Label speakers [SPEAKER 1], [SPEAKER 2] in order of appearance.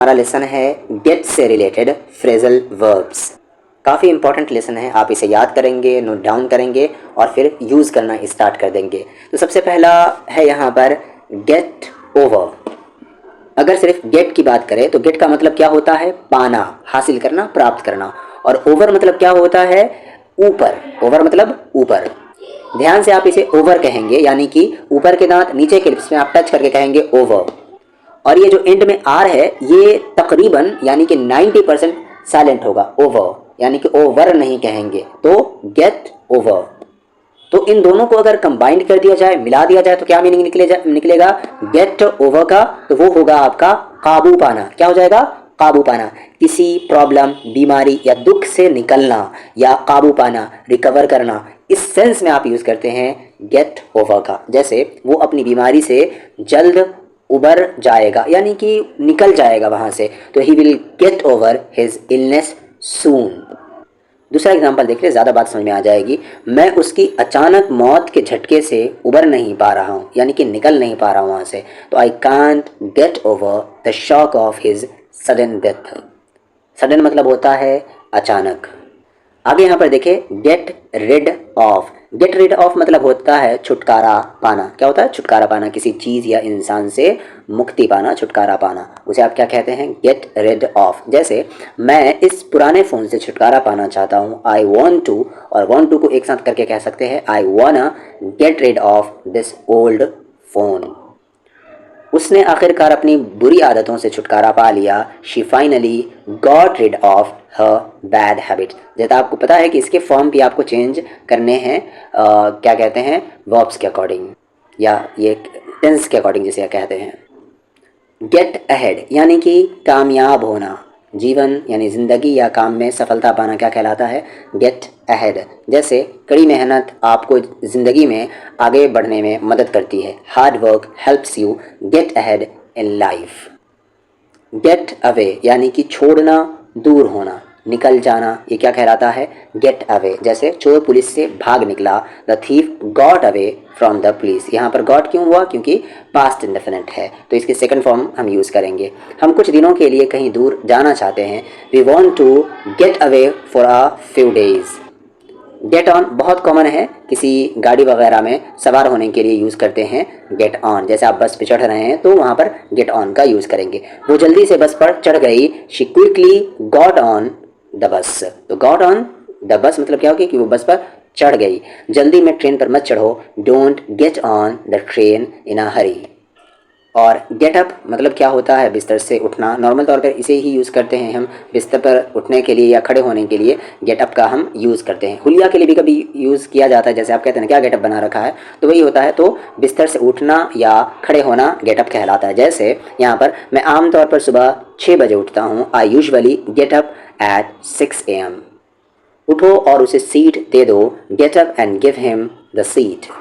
[SPEAKER 1] हमारा लेसन है गेट से रिलेटेड फ्रेजल वर्ब्स। काफ़ी इंपॉर्टेंट लेसन है, आप इसे याद करेंगे, नोट डाउन करेंगे और फिर यूज़ करना स्टार्ट कर देंगे। तो सबसे पहला है यहाँ पर गेट ओवर। अगर सिर्फ गेट की बात करें तो गेट का मतलब क्या होता है? पाना, हासिल करना, प्राप्त करना। और ओवर मतलब क्या होता है? ऊपर। ओवर मतलब ऊपर। ध्यान से आप इसे ओवर कहेंगे, यानी कि ऊपर के दांत नीचे के लिप्स में आप टच करके कहेंगे ओवर। और ये जो एंड में आर है ये तकरीबन यानी कि 90% साइलेंट होगा, ओवर, यानी कि ओवर नहीं कहेंगे, तो गेट ओवर। तो इन दोनों को अगर कंबाइंड कर दिया जाए, मिला दिया जाए, तो क्या मीनिंग निकलेगा गेट ओवर का? तो वो होगा आपका काबू पाना। क्या हो जाएगा? काबू पाना। किसी प्रॉब्लम, बीमारी या दुख से निकलना या काबू पाना, रिकवर करना, इस सेंस में आप यूज़ करते हैं गेट ओवर का। जैसे वो अपनी बीमारी से जल्द उबर जाएगा, यानी कि निकल जाएगा वहाँ से, तो he will get over his illness soon. दूसरा एग्जाम्पल देख ले, ज़्यादा बात समझ में आ जाएगी। मैं उसकी अचानक मौत के झटके से उबर नहीं पा रहा हूँ, यानी कि निकल नहीं पा रहा हूँ वहाँ से, तो I can't get over the shock of his sudden death. Sudden मतलब होता है अचानक। आगे यहाँ पर देखें get rid of. Get rid of मतलब होता है छुटकारा पाना। क्या होता है? छुटकारा पाना, किसी चीज़ या इंसान से मुक्ति पाना, छुटकारा पाना, उसे आप क्या कहते हैं? Get rid of. जैसे मैं इस पुराने फ़ोन से छुटकारा पाना चाहता हूँ, आई वॉन्ट टू, और वॉन्ट टू को एक साथ करके कह सकते हैं I wanna get rid of this old phone. उसने आखिरकार अपनी बुरी आदतों से छुटकारा पा लिया। She finally got rid of her bad habit. जैसा आपको पता है कि इसके फॉर्म भी आपको चेंज करने हैं, क्या कहते हैं, वर्ब्स के अकॉर्डिंग, या ये टेंस के अकॉर्डिंग जिसे कहते हैं। गेट अहेड यानी कि कामयाब होना, जीवन यानी ज़िंदगी या काम में सफलता पाना क्या कहलाता है? Get ahead. जैसे कड़ी मेहनत आपको ज़िंदगी में आगे बढ़ने में मदद करती है। Hard work helps you get ahead in life. Get away यानी कि छोड़ना, दूर होना, निकल जाना, ये क्या कहलाता है? Get away. जैसे चोर पुलिस से भाग निकला, the thief got away from the police. यहाँ पर गॉट क्यों हुआ? क्योंकि पास्ट इंडेफिनिट है, तो इसकी सेकंड फॉर्म हम यूज़ करेंगे। हम कुछ दिनों के लिए कहीं दूर जाना चाहते हैं, we want to get away for a few days. Get on बहुत कॉमन है, किसी गाड़ी वगैरह में सवार होने के लिए यूज़ करते हैं गेट ऑन। जैसे आप बस पे चढ़ रहे हैं तो वहाँ पर गेट ऑन का यूज़ करेंगे। वो जल्दी से बस पर चढ़ गई, she quickly got on the bus. तो गॉट ऑन द बस मतलब क्या होगी? कि वो बस पर चढ़ गई। जल्दी में ट्रेन पर मत चढ़ो, don't get on the train in a hurry. और गेट अप मतलब क्या होता है? बिस्तर से उठना। नॉर्मल तौर पर इसे ही यूज़ करते हैं हम बिस्तर पर उठने के लिए या खड़े होने के लिए, गेट अप का हम यूज़ करते हैं। हुलिया के लिए भी कभी यूज़ किया जाता है, जैसे आप कहते हैं क्या गेटअप बना रखा है, तो वही होता है। तो बिस्तर से उठना या खड़े होना गेटअप कहलाता है। जैसे यहाँ पर मैं आमतौर पर सुबह 6 बजे उठता हूँ, I usually get up at 6 AM। उठो और उसे सीट दे दो, get up and give him the seat.